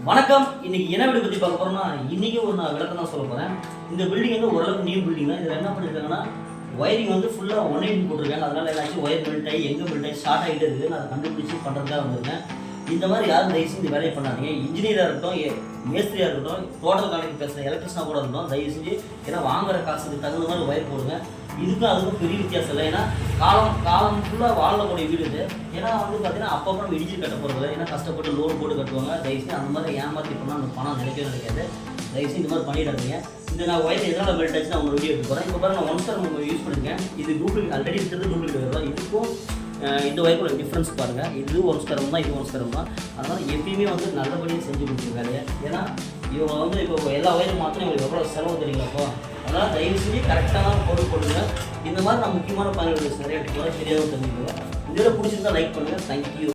வணக்கம். இன்னைக்கு என்ன வீடு பற்றி பார்க்க போகிறோம்னா, இன்றைக்கி ஒரு நான் விளக்கம் தான் சொல்ல போகிறேன். இந்த பில்டிங் வந்து ஓரளவுக்கு நியூ பில்டிங் தான். இதில் என்ன பண்ணியிருக்காங்கன்னா, ஒயரிங் வந்து ஃபுல்லாக 180 போட்டிருக்காங்க. அதனால் ஏதாச்சும் ஒயர் மெல்ட் ஆகி எங்கே மெல்ட் ஆகி ஸ்டார்ட் ஆகிட்டு இருக்குது. நான் அதை கண்டுபிடிச்சி பண்ணுறதுக்காக வந்திருக்கேன். இந்த மாதிரி யாரும் தயவுசெய்து இந்த வேலையை பண்ணாதீங்க. இன்ஜினியராக இருக்கட்டும், மேஸ்திரியாக இருக்கட்டும், டோட்டல் கணக்கு பேசுகிற எலக்ட்ரிஷனாக கூட இருக்கட்டும், தயவு செஞ்சு ஏன்னா வாங்குற காசுக்கு தகுந்த மாதிரி ஒயர் போடுங்க. இதுக்கும் அதுக்கும் பெரிய வித்தியாசம் இல்லை. ஏன்னா காலம் ஃபுல்லாக வாழக்கூடிய வீடு இது. ஏன்னா வந்து பார்த்தீங்கன்னா அப்பப்போ நம்ம இடிச்சு கட்ட போகிறது, ஏன்னா கஷ்டப்பட்டு லோன் போட்டு கட்டுவாங்க. தயவுசெய்து அந்த மாதிரி ஏமாற்றி பண்ணால் அந்த பணம் நினைக்காது. தயவுசெய்து இந்த மாதிரி பண்ணிடாதீங்க. இந்த நான் ஒயர் எதனால் மெல்ட் ஆச்சு நான் வீடியோ எடுத்து போகிறேன். இப்போ பாருங்க, நான் ஒன் ஸ்டார் நம்ம யூஸ் பண்ணியிருக்கேன். இது டூப்ளிகேட், ஆல்ரெடி இருக்கிறது டூப்ளிகேட் வருவா. இதுக்கும் இந்த ஒயருக்குள்ள டிஃப்ரென்ஸ் பாருங்கள். இது ஒரு ஸ்கரம் தான், இது ஒரு ஸ்கரம் தான். அதனால் எப்பயுமே வந்து நல்லபடியாக செஞ்சு கொடுத்துருக்காரு. ஏன்னா இவங்க வந்து இப்போ எல்லா ஒயரும் மாத்திரம் இவங்களுக்கு எவ்வளோ செலவு தெரியுங்களப்போ. அதனால் தயவு செஞ்சு கரெக்டாக தான் போடுங்க. இந்த மாதிரி நான் முக்கியமான பயன்கள் நிறைய எடுத்து தெரியாமல் தெரிஞ்சுக்கோங்க. இதில் பிடிச்சிருந்தா லைக் பண்ணுங்கள். தேங்க்யூ.